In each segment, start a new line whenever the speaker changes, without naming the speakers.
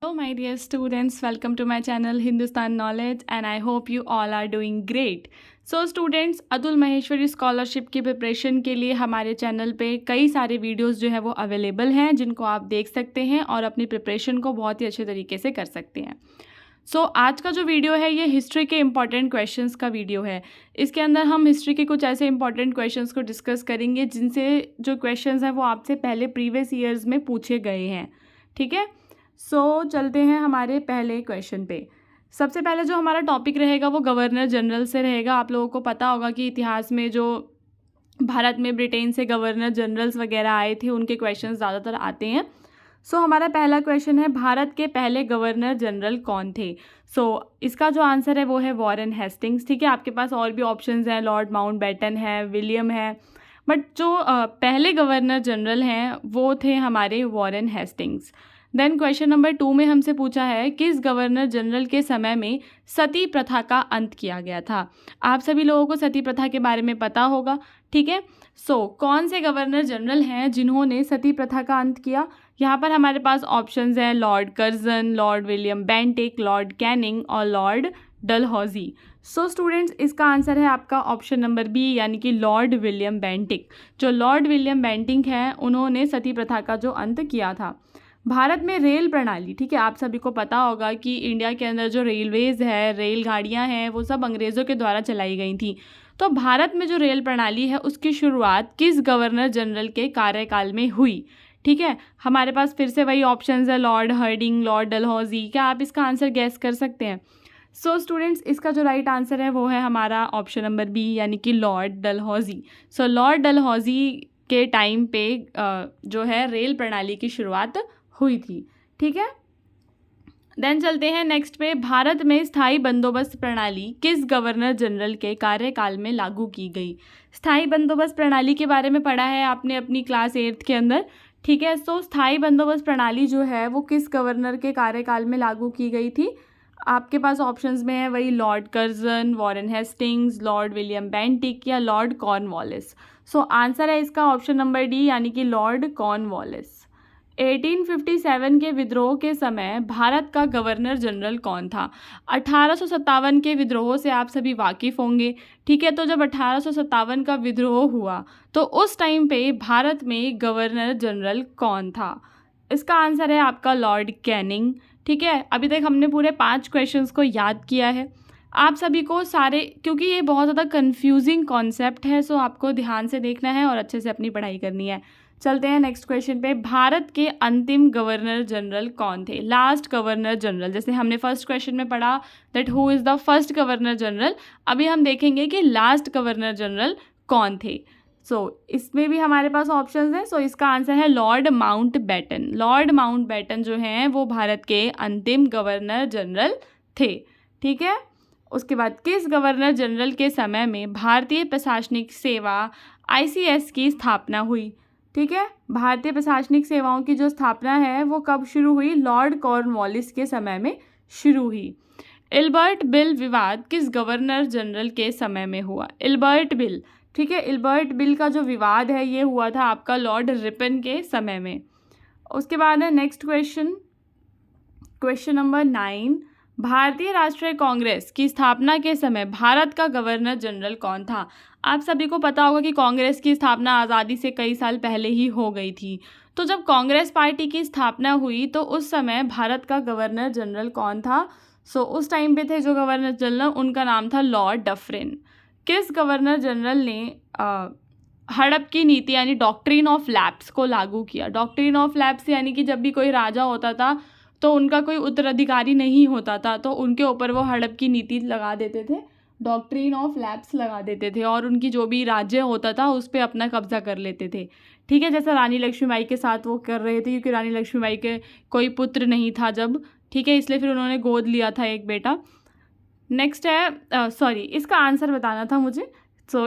Hello, my dear students. Welcome to my channel Hindustan Knowledge, and I hope you all are doing great. So students, Atul Maheshwari scholarship की preparation के लिए हमारे channel पे कई सारे videos जो है वो अवेलेबल हैं, जिनको आप देख सकते हैं और अपनी प्रिपरेशन को बहुत ही अच्छे तरीके से कर सकते हैं. आज का जो वीडियो है ये हिस्ट्री के इम्पॉर्टेंट क्वेश्चंस का वीडियो है. इसके अंदर हम हिस्ट्री के कुछ ऐसे इंपॉर्टेंट क्वेश्चंस को डिस्कस करेंगे जिनसे जो क्वेश्चंस हैं वो आपसे पहले प्रीवियस ईयर्स में पूछे गए हैं. ठीक है. चलते हैं हमारे पहले क्वेश्चन पे. सबसे पहले जो हमारा टॉपिक रहेगा वो गवर्नर जनरल से रहेगा. आप लोगों को पता होगा कि इतिहास में जो भारत में ब्रिटेन से गवर्नर जनरल्स वगैरह आए थे उनके क्वेश्चंस ज़्यादातर आते हैं. हमारा पहला क्वेश्चन है, भारत के पहले गवर्नर जनरल कौन थे. इसका जो आंसर है वो है वॉरेन हेस्टिंग्स. ठीक है. आपके पास और भी ऑप्शंस हैं, लॉर्ड माउंटबेटन है, विलियम है, बट जो पहले गवर्नर जनरल हैं वो थे हमारे Warren Hastings. Then question number 2 में हमसे पूछा है, किस गवर्नर जनरल के समय में सती प्रथा का अंत किया गया था. आप सभी लोगों को सती प्रथा के बारे में पता होगा. ठीक है. कौन से गवर्नर जनरल हैं जिन्होंने सती प्रथा का अंत किया. यहाँ पर हमारे पास ऑप्शंस हैं, Lord Curzon, Lord William Bentinck, Lord Canning और लॉर्ड डलहौजी. स्टूडेंट्स, इसका आंसर है आपका ऑप्शन नंबर बी, यानी कि लॉर्ड विलियम बेंटिक. जो लॉर्ड विलियम बेंटिक हैं उन्होंने सती प्रथा का जो अंत किया था. भारत में रेल प्रणाली, ठीक है, आप सभी को पता होगा कि इंडिया के अंदर जो रेलवेज़ है, रेलगाड़ियां हैं, वो सब अंग्रेज़ों के द्वारा चलाई गई थी. तो भारत में जो रेल प्रणाली है उसकी शुरुआत किस गवर्नर जनरल के कार्यकाल में हुई. ठीक है. हमारे पास फिर से वही ऑप्शंस है, लॉर्ड हर्डिंग, लॉर्ड डलहौजी. क्या आप इसका आंसर गैस कर सकते हैं. स्टूडेंट्स, इसका जो राइट आंसर है वो है हमारा ऑप्शन नंबर बी, यानी कि लॉर्ड डलहौजी. लॉर्ड डलहौजी के टाइम पे जो है रेल प्रणाली की शुरुआत हुई थी. ठीक है. देन चलते हैं नेक्स्ट पे. भारत में स्थायी बंदोबस्त प्रणाली किस गवर्नर जनरल के कार्यकाल में लागू की गई. स्थायी बंदोबस्त प्रणाली के बारे में पढ़ा है आपने अपनी क्लास 8th के अंदर. ठीक है. स्थायी बंदोबस्त प्रणाली जो है वो किस गवर्नर के कार्यकाल में लागू की गई थी. आपके पास ऑप्शंस में है वही Lord Curzon, Warren Hastings, Lord William Bentinck या लॉर्ड कॉर्नवालिस. आंसर है इसका ऑप्शन नंबर डी, यानी कि लॉर्ड कॉर्नवालिस. 1857 के विद्रोह के समय भारत का गवर्नर जनरल कौन था. 1857 के विद्रोह से आप सभी वाकिफ़ होंगे. ठीक है. जब 1857 का विद्रोह हुआ तो उस टाइम पे भारत में गवर्नर जनरल कौन था. इसका आंसर है आपका लॉर्ड कैनिंग. ठीक है. अभी तक हमने पूरे 5 क्वेश्चंस को याद किया है. आप सभी को सारे, क्योंकि ये बहुत ज़्यादा कंफ्यूजिंग कॉन्सेप्ट है, आपको ध्यान से देखना है और अच्छे से अपनी पढ़ाई करनी है. चलते हैं नेक्स्ट क्वेश्चन पे. भारत के अंतिम गवर्नर जनरल कौन थे. लास्ट गवर्नर जनरल, जैसे हमने फर्स्ट क्वेश्चन में पढ़ा that who is the first governor general, अभी हम देखेंगे कि लास्ट गवर्नर जनरल कौन थे. इसमें भी हमारे पास ऑप्शंस हैं. इसका आंसर है लॉर्ड माउंटबेटन. लॉर्ड माउंटबेटन जो हैं वो भारत के अंतिम गवर्नर जनरल थे. ठीक है. उसके बाद किस गवर्नर जनरल के समय में भारतीय प्रशासनिक सेवा ICS की स्थापना हुई. ठीक है. भारतीय प्रशासनिक सेवाओं की जो स्थापना है वो कब शुरू हुई. लॉर्ड कॉर्नवालिस के समय में शुरू हुई. इल्बर्ट बिल विवाद किस गवर्नर जनरल के समय में हुआ. इल्बर्ट बिल, ठीक है, इल्बर्ट बिल का जो विवाद है ये हुआ था आपका लॉर्ड रिपन के समय में. उसके बाद है नेक्स्ट क्वेश्चन, क्वेश्चन नंबर 9. भारतीय राष्ट्रीय कांग्रेस की स्थापना के समय भारत का गवर्नर जनरल कौन था. आप सभी को पता होगा कि कांग्रेस की स्थापना आज़ादी से कई साल पहले ही हो गई थी. जब कांग्रेस पार्टी की स्थापना हुई तो उस समय भारत का गवर्नर जनरल कौन था. उस टाइम पे थे जो गवर्नर जनरल, उनका नाम था लॉर्ड डफरिन. किस गवर्नर जनरल ने हड़प की नीति यानी डॉक्ट्रिन ऑफ लैप्स को लागू किया. डॉक्ट्रिन ऑफ लैप्स यानी कि जब भी कोई राजा होता था तो उनका कोई उत्तराधिकारी नहीं होता था तो उनके ऊपर वो हड़प की नीति लगा देते थे, डॉक्ट्रिन ऑफ लैप्स लगा देते थे, और उनकी जो भी राज्य होता था उस पर अपना कब्जा कर लेते थे. ठीक है. जैसा रानी लक्ष्मीबाई के साथ वो कर रहे थे, क्योंकि रानी लक्ष्मीबाई के कोई पुत्र नहीं था जब. ठीक है. इसलिए फिर उन्होंने गोद लिया था एक बेटा. नेक्स्ट है, इसका आंसर बताना था मुझे.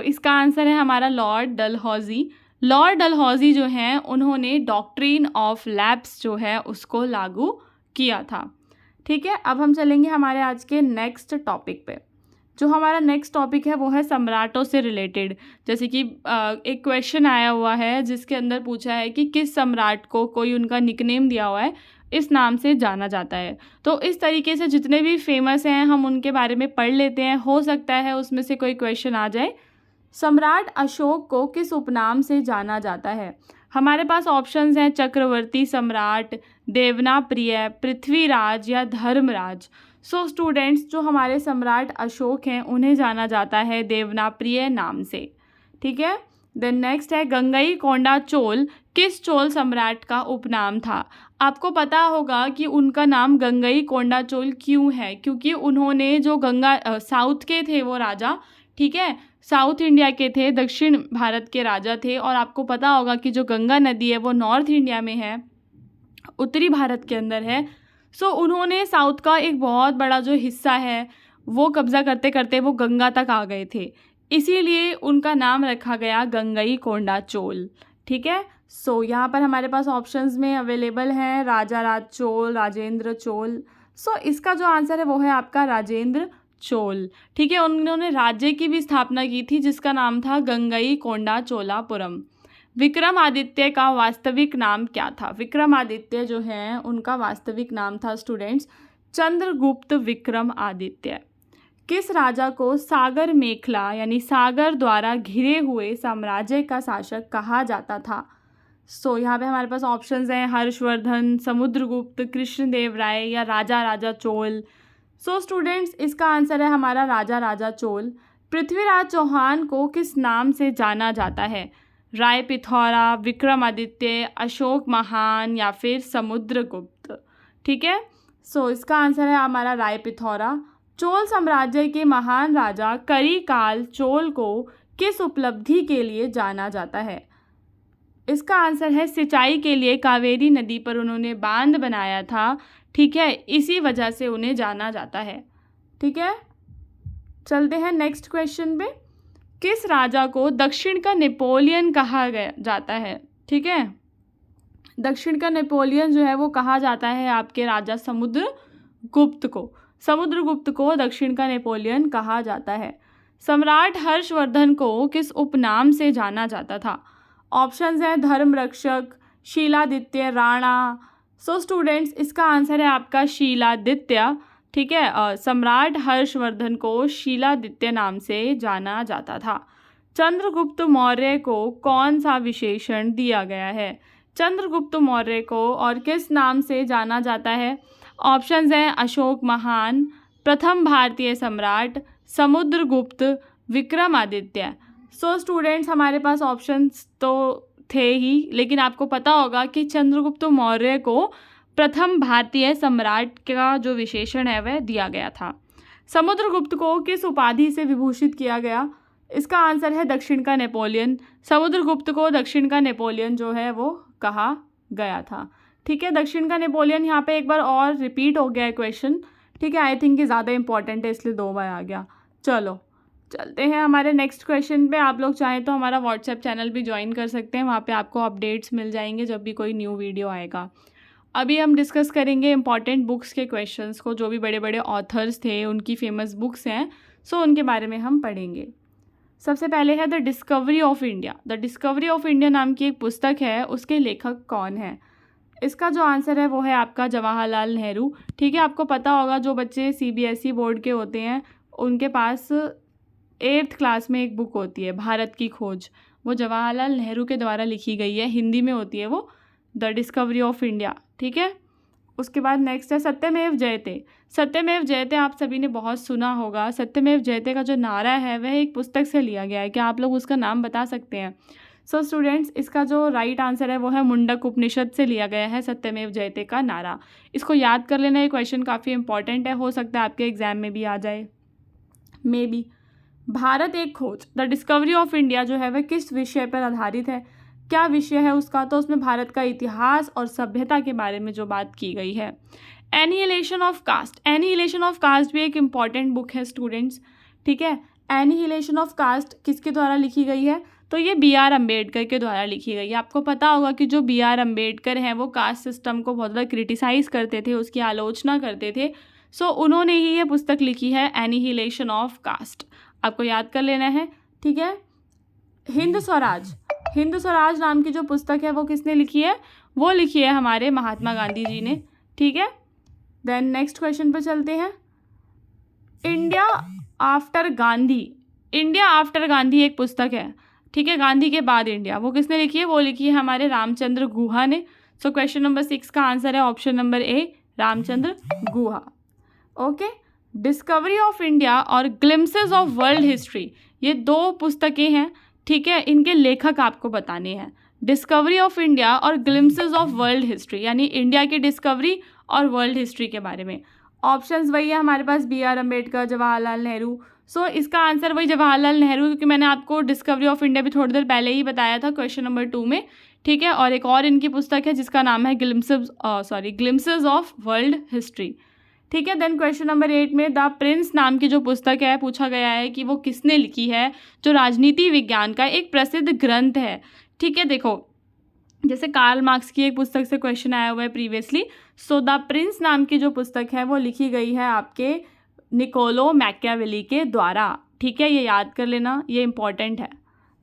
इसका आंसर है हमारा लॉर्ड डलहौजी. लॉर्ड डलहौजी जो हैं उन्होंने डॉक्ट्रिन ऑफ लैप्स जो है उसको लागू किया था. ठीक है. अब हम चलेंगे हमारे आज के नेक्स्ट टॉपिक पे. जो हमारा नेक्स्ट टॉपिक है वो है सम्राटों से रिलेटेड. जैसे कि एक क्वेश्चन आया हुआ है जिसके अंदर पूछा है कि किस सम्राट को कोई उनका निकनेम दिया हुआ है इस नाम से जाना जाता है। तो इस तरीके से जितने भी फेमस हैं हम उनके बारे में पढ़ लेते हैं, हो सकता है उसमें से कोई क्वेश्चन आ जाए। सम्राट अशोक को किस उपनाम से जाना जाता है? हमारे पास ऑप्शंस हैं चक्रवर्ती सम्राट, देवनाप्रिय, पृथ्वीराज या धर्मराज। सो स्टूडेंट्स, जो हमारे सम्राट अशोक हैं उन्हें जाना जाता है देवनाप्रिय नाम से। ठीक है। देन नेक्स्ट है गंगईकोंडा चोल किस चोल सम्राट का उपनाम था? आपको पता होगा कि उनका नाम गंगईकोंडा चोल क्यों है, क्योंकि उन्होंने जो साउथ के थे वो राजा, ठीक है, साउथ इंडिया के थे, दक्षिण भारत के राजा थे। और आपको पता होगा कि जो गंगा नदी है वो नॉर्थ इंडिया में है, उत्तरी भारत के अंदर है। सो उन्होंने साउथ का एक बहुत बड़ा जो हिस्सा है वो कब्जा करते करते वो गंगा तक आ गए थे, इसीलिए उनका नाम रखा गया गंगईकोंडा चोल। ठीक है। सो यहाँ पर हमारे पास ऑप्शंस में अवेलेबल हैं राजा राज चोल, राजेंद्र चोल। सो इसका जो आंसर है वो है आपका राजेंद्र चोल। ठीक है। उन्होंने राज्य की भी स्थापना की थी जिसका नाम था गंगईकोंडा चोलापुरम। विक्रमादित्य का वास्तविक नाम क्या था? विक्रमादित्य जो है उनका वास्तविक नाम था स्टूडेंट्स चंद्रगुप्त विक्रमादित्य। किस राजा को सागर मेखला यानी सागर द्वारा घिरे हुए साम्राज्य का शासक कहा जाता था? सो यहाँ पे हमारे पास ऑप्शंस हैं हर्षवर्धन, समुद्रगुप्त, कृष्णदेव राय या राजा राजा चोल। सो स्टूडेंट्स, इसका आंसर है हमारा राजा राजा चोल। पृथ्वीराज चौहान को किस नाम से जाना जाता है? राय पिथौरा, विक्रमादित्य, अशोक महान या फिर समुद्रगुप्त। ठीक है। सो इसका आंसर है हमारा राय पिथौरा। चोल साम्राज्य के महान राजा करिकाल चोल को किस उपलब्धि के लिए जाना जाता है? इसका आंसर है सिंचाई के लिए कावेरी नदी पर उन्होंने बांध बनाया था, ठीक है, इसी वजह से उन्हें जाना जाता है। ठीक है। चलते हैं नेक्स्ट क्वेश्चन पे। किस राजा को दक्षिण का नेपोलियन कहा गया जाता है? ठीक है। दक्षिण का नेपोलियन जो है वो कहा जाता है आपके राजा समुद्रगुप्त को। समुद्रगुप्त को दक्षिण का नेपोलियन कहा जाता है। सम्राट हर्षवर्धन को किस उपनाम से जाना जाता था? ऑप्शंस हैं धर्मरक्षक, शीलादित्य, राणा। सो स्टूडेंट्स, इसका आंसर है आपका शीलादित्य। ठीक है। सम्राट हर्षवर्धन को शीलादित्य नाम से जाना जाता था। चंद्रगुप्त मौर्य को कौन सा विशेषण दिया गया है? चंद्रगुप्त मौर्य को और किस नाम से जाना जाता है? ऑप्शंस हैं अशोक महान, प्रथम भारतीय सम्राट, समुद्रगुप्त, विक्रमादित्य। सो स्टूडेंट्स, हमारे पास ऑप्शंस तो थे ही, लेकिन आपको पता होगा कि चंद्रगुप्त मौर्य को प्रथम भारतीय सम्राट का जो विशेषण है वह दिया गया था। समुद्रगुप्त को किस उपाधि से विभूषित किया गया? इसका आंसर है दक्षिण का नेपोलियन। समुद्रगुप्त को दक्षिण का नेपोलियन जो है वो कहा गया था। ठीक है। दक्षिण का नेपोलियन यहाँ पे एक बार और रिपीट हो गया है क्वेश्चन। ठीक है। आई थिंक ये ज़्यादा इंपॉर्टेंट है इसलिए 2 बार आ गया। चलो चलते हैं हमारे नेक्स्ट क्वेश्चन पे। आप लोग चाहें तो हमारा व्हाट्सएप चैनल भी ज्वाइन कर सकते हैं, वहाँ पे आपको अपडेट्स मिल जाएंगे जब भी कोई न्यू वीडियो आएगा। अभी हम डिस्कस करेंगे इंपॉर्टेंट बुक्स के क्वेश्चंस को, जो भी बड़े बड़े ऑथर्स थे उनकी फेमस बुक्स हैं, सो उनके बारे में हम पढ़ेंगे। सबसे पहले है the discovery of India. The discovery of India नाम की एक पुस्तक है, उसके लेखक कौन है? इसका जो आंसर है वो है आपका जवाहरलाल नेहरू। ठीक है। आपको पता होगा जो बच्चे CBSE बोर्ड के होते हैं उनके पास 8th क्लास में एक बुक होती है भारत की खोज, वो जवाहरलाल नेहरू के द्वारा लिखी गई है, हिंदी में होती है वो, द डिस्कवरी ऑफ इंडिया। ठीक है। उसके बाद नेक्स्ट है सत्यमेव जयते। सत्यमेव जयते आप सभी ने बहुत सुना होगा। सत्यमेव जयते का जो नारा है वह एक पुस्तक से लिया गया है। क्या आप लोग उसका नाम बता सकते हैं? सो स्टूडेंट्स, इसका जो राइट आंसर है वो है मुंडक उपनिषद से लिया गया है सत्यमेव जयते का नारा। इसको याद कर लेना, ये क्वेश्चन काफ़ी इंपॉर्टेंट है, हो सकता है आपके एग्जाम में भी आ जाए मे बी। भारत एक खोज, द डिस्कवरी ऑफ इंडिया जो है वह किस विषय पर आधारित है? क्या विषय है उसका? तो उसमें भारत का इतिहास और सभ्यता के बारे में जो बात की गई है। Annihilation of caste. Annihilation of caste भी एक इम्पॉर्टेंट बुक है स्टूडेंट्स। ठीक है। एनिहिलेशन ऑफ कास्ट किसके द्वारा लिखी गई है? तो ये BR अम्बेडकर के द्वारा लिखी गई है। आपको पता होगा कि जो BR अम्बेडकर हैं वो कास्ट सिस्टम को बहुत ज़्यादा क्रिटिसाइज़ करते थे, उसकी आलोचना करते थे। सो उन्होंने ही ये पुस्तक लिखी है एनिहिलेशन ऑफ कास्ट, आपको याद कर लेना है। ठीक है। हिंद स्वराज। हिंद स्वराज नाम की जो पुस्तक है वो किसने लिखी है? वो लिखी है हमारे महात्मा गांधी जी ने। ठीक है। देन नेक्स्ट क्वेश्चन पर चलते हैं। India after Gandhi, India after Gandhi एक पुस्तक है, ठीक है, गांधी के बाद इंडिया, वो किसने लिखी है? वो लिखी है हमारे रामचंद्र गुहा ने। सो क्वेश्चन नंबर 6 का आंसर है option number A, Ramachandra Guha. Okay, discovery of India और ग्लिम्सेस ऑफ वर्ल्ड हिस्ट्री, ये दो पुस्तकें हैं, ठीक है, इनके लेखक आपको बताने हैं। डिस्कवरी ऑफ इंडिया और ग्लिम्सेस ऑफ वर्ल्ड हिस्ट्री, यानी इंडिया की डिस्कवरी और वर्ल्ड हिस्ट्री के बारे में। ऑप्शंस वही है हमारे पास, B.R. अम्बेडकर, जवाहरलाल नेहरू। सो इसका आंसर वही जवाहरलाल नेहरू, क्योंकि मैंने आपको डिस्कवरी ऑफ इंडिया भी थोड़ी देर पहले ही बताया था क्वेश्चन नंबर 2 में, ठीक है। और एक और इनकी पुस्तक है जिसका नाम है ग्लिम्सेस ऑफ वर्ल्ड हिस्ट्री, ठीक है। देन क्वेश्चन नंबर 8 में द प्रिंस नाम की जो पुस्तक है पूछा गया है कि वो किसने लिखी है, जो राजनीति विज्ञान का एक प्रसिद्ध ग्रंथ है, ठीक है। देखो जैसे कार्ल मार्क्स की एक पुस्तक से क्वेश्चन आया हुआ है प्रीवियसली। सो द प्रिंस नाम की जो पुस्तक है वो लिखी गई है आपके निकोलो मैकियावेली के द्वारा, ठीक है, ये याद कर लेना, ये इंपॉर्टेंट है।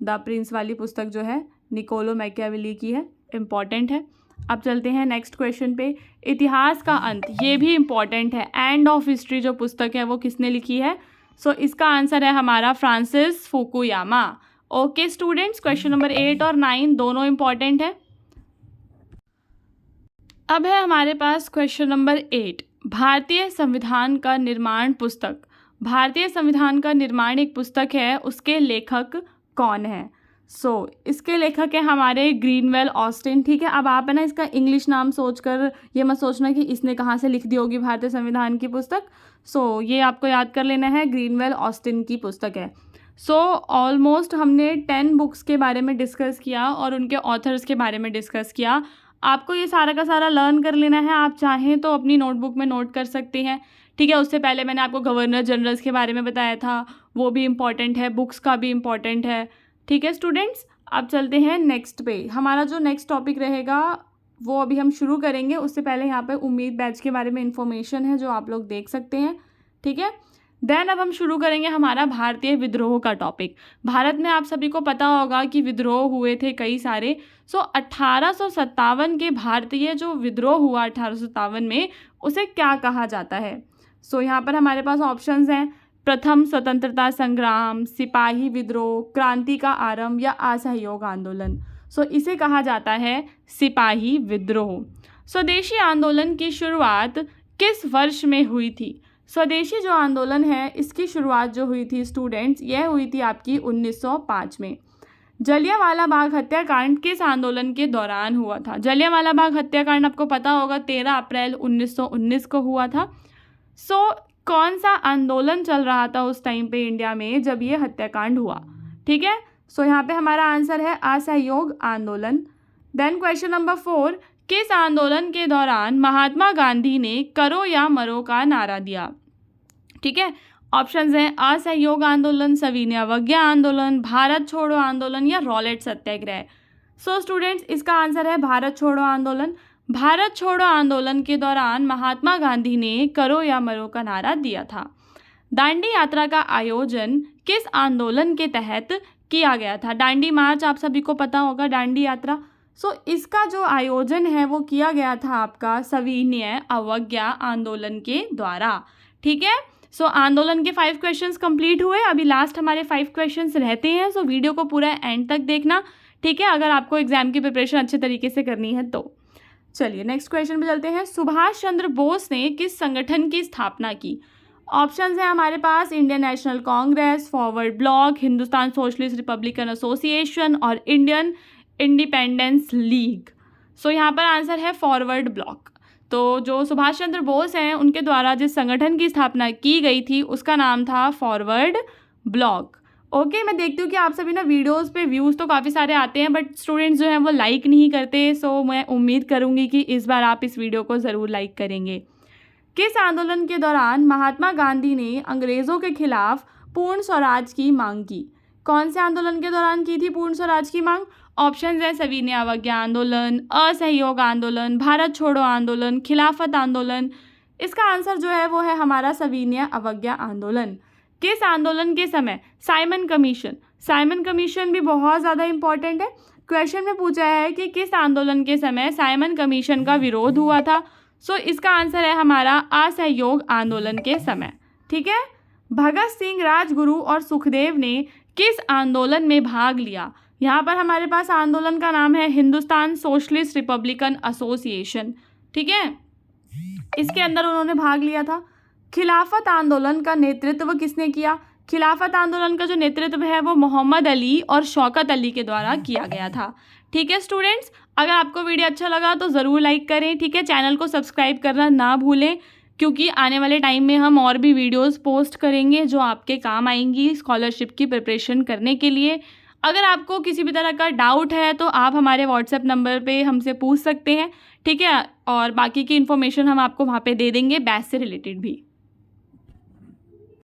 द प्रिंस वाली पुस्तक जो है निकोलो मैकियावेली की है, इंपॉर्टेंट है। अब चलते हैं नेक्स्ट क्वेश्चन पे। इतिहास का अंत, ये भी इम्पॉर्टेंट है। एंड ऑफ हिस्ट्री जो पुस्तक है वो किसने लिखी है? सो इसका आंसर है हमारा Francis Fukuyama. Okay students, question number 8 और 9 दोनों इम्पॉर्टेंट है। अब है हमारे पास क्वेश्चन नंबर 8, भारतीय संविधान का निर्माण पुस्तक। भारतीय संविधान का निर्माण एक पुस्तक है, उसके लेखक कौन है? सो इसके लेखक है हमारे ग्रीनवेल ऑस्टिन, ठीक है। अब आप है ना इसका इंग्लिश नाम सोचकर ये मत सोचना कि इसने कहाँ से लिख दी होगी भारतीय संविधान की पुस्तक। सो ये आपको याद कर लेना है, ग्रीनवेल ऑस्टिन की पुस्तक है। सो ऑलमोस्ट हमने 10 बुक्स के बारे में डिस्कस किया और उनके ऑथर्स के बारे में डिस्कस किया। आपको ये सारा का सारा लर्न कर लेना है, आप चाहें तो अपनी नोटबुक में नोट कर सकते हैं, ठीक है। उससे पहले मैंने आपको गवर्नर जनरल्स के बारे में बताया था, वो भी इम्पॉर्टेंट है, बुक्स का भी इम्पॉर्टेंट है, ठीक है स्टूडेंट्स। अब चलते हैं नेक्स्ट पे। हमारा जो नेक्स्ट टॉपिक रहेगा वो अभी हम शुरू करेंगे, उससे पहले यहाँ पे उम्मीद बैच के बारे में इंफॉर्मेशन है जो आप लोग देख सकते हैं, ठीक है। देन अब हम शुरू करेंगे हमारा भारतीय विद्रोह का टॉपिक। भारत में आप सभी को पता होगा कि विद्रोह हुए थे कई सारे। सो 1857 के भारतीय जो विद्रोह हुआ 1857 में, उसे क्या कहा जाता है? सो यहाँ पर हमारे पास ऑप्शंस हैं, प्रथम स्वतंत्रता संग्राम, सिपाही विद्रोह, क्रांति का आरंभ या असहयोग आंदोलन। सो इसे कहा जाता है सिपाही विद्रोह। स्वदेशी आंदोलन की शुरुआत किस वर्ष में हुई थी? स्वदेशी जो आंदोलन है इसकी शुरुआत जो हुई थी स्टूडेंट्स, यह हुई थी आपकी 1905 में। जलियांवाला बाग हत्याकांड किस आंदोलन के दौरान हुआ था? जलियांवाला बाग हत्याकांड आपको पता होगा 13 अप्रैल 1919 को हुआ था। सो कौन सा आंदोलन चल रहा था उस टाइम पे इंडिया में जब ये हत्याकांड हुआ, ठीक है। सो यहाँ पे हमारा आंसर है असहयोग आंदोलन। देन क्वेश्चन नंबर 4, किस आंदोलन के दौरान महात्मा गांधी ने करो या मरो का नारा दिया? ठीक है, ऑप्शंस हैं असहयोग आंदोलन, सविनय अवज्ञा आंदोलन, भारत छोड़ो आंदोलन या रॉलेट सत्याग्रह। सो स्टूडेंट्स इसका आंसर है भारत छोड़ो आंदोलन। भारत छोड़ो आंदोलन के दौरान महात्मा गांधी ने करो या मरो का नारा दिया था। दांडी यात्रा का आयोजन किस आंदोलन के तहत किया गया था? दांडी मार्च आप सभी को पता होगा, दांडी यात्रा। सो इसका जो आयोजन है वो किया गया था आपका सविनय अवज्ञा आंदोलन के द्वारा, ठीक है। सो आंदोलन के 5 क्वेश्चंस कंप्लीट हुए, अभी लास्ट हमारे 5 क्वेश्चंस रहते हैं। सो वीडियो को पूरा एंड तक देखना, ठीक है, अगर आपको एग्जाम की प्रिपरेशन अच्छे तरीके से करनी है तो। चलिए नेक्स्ट क्वेश्चन पे चलते हैं। सुभाष चंद्र बोस ने किस संगठन की स्थापना की? ऑप्शंस हैं हमारे पास Indian National Congress, forward bloc, Hindustan socialist republican association और इंडियन इंडिपेंडेंस लीग। सो यहाँ पर आंसर है फॉरवर्ड ब्लॉक। तो जो सुभाष चंद्र बोस हैं उनके द्वारा जिस संगठन की स्थापना की गई थी उसका नाम था फॉरवर्ड ब्लॉक। ओके, मैं देखती हूँ कि आप सभी ना वीडियोस पे व्यूज़ तो काफ़ी सारे आते हैं बट स्टूडेंट्स जो हैं वो लाइक नहीं करते। सो मैं उम्मीद करूँगी कि इस बार आप इस वीडियो को ज़रूर लाइक करेंगे। किस आंदोलन के दौरान महात्मा गांधी ने अंग्रेज़ों के खिलाफ पूर्ण स्वराज की मांग की? कौन से आंदोलन के दौरान की थी पूर्ण स्वराज की मांग? ऑप्शन है सविनय अवज्ञा आंदोलन, असहयोग आंदोलन, भारत छोड़ो आंदोलन, खिलाफत आंदोलन। इसका आंसर जो है वो है हमारा सविनय अवज्ञा आंदोलन। किस आंदोलन के समय साइमन कमीशन? साइमन कमीशन भी बहुत ज़्यादा इंपॉर्टेंट है। क्वेश्चन में पूछा है कि किस आंदोलन के समय साइमन कमीशन का विरोध हुआ था। सो इसका आंसर है हमारा असहयोग आंदोलन के समय। ठीक है, भगत सिंह, राजगुरु और सुखदेव ने किस आंदोलन में भाग लिया? यहाँ पर हमारे पास आंदोलन का नाम है हिंदुस्तान सोशलिस्ट रिपब्लिकन एसोसिएशन। ठीक है, इसके अंदर उन्होंने भाग लिया था। खिलाफत आंदोलन का नेतृत्व किसने किया? खिलाफत आंदोलन का जो नेतृत्व है वो मोहम्मद अली और शौकत अली के द्वारा किया गया था। ठीक है स्टूडेंट्स, अगर आपको वीडियो अच्छा लगा तो ज़रूर लाइक करें। ठीक है, चैनल को सब्सक्राइब करना ना भूलें, क्योंकि आने वाले टाइम में हम और भी वीडियोस पोस्ट करेंगे जो आपके काम आएंगी स्कॉलरशिप की प्रिपरेशन करने के लिए। अगर आपको किसी भी तरह का डाउट है तो आप हमारे व्हाट्सएप नंबर पे हमसे पूछ सकते हैं। ठीक है, और बाकी की इन्फॉर्मेशन हम आपको वहाँ पे दे देंगे बैच से रिलेटेड भी।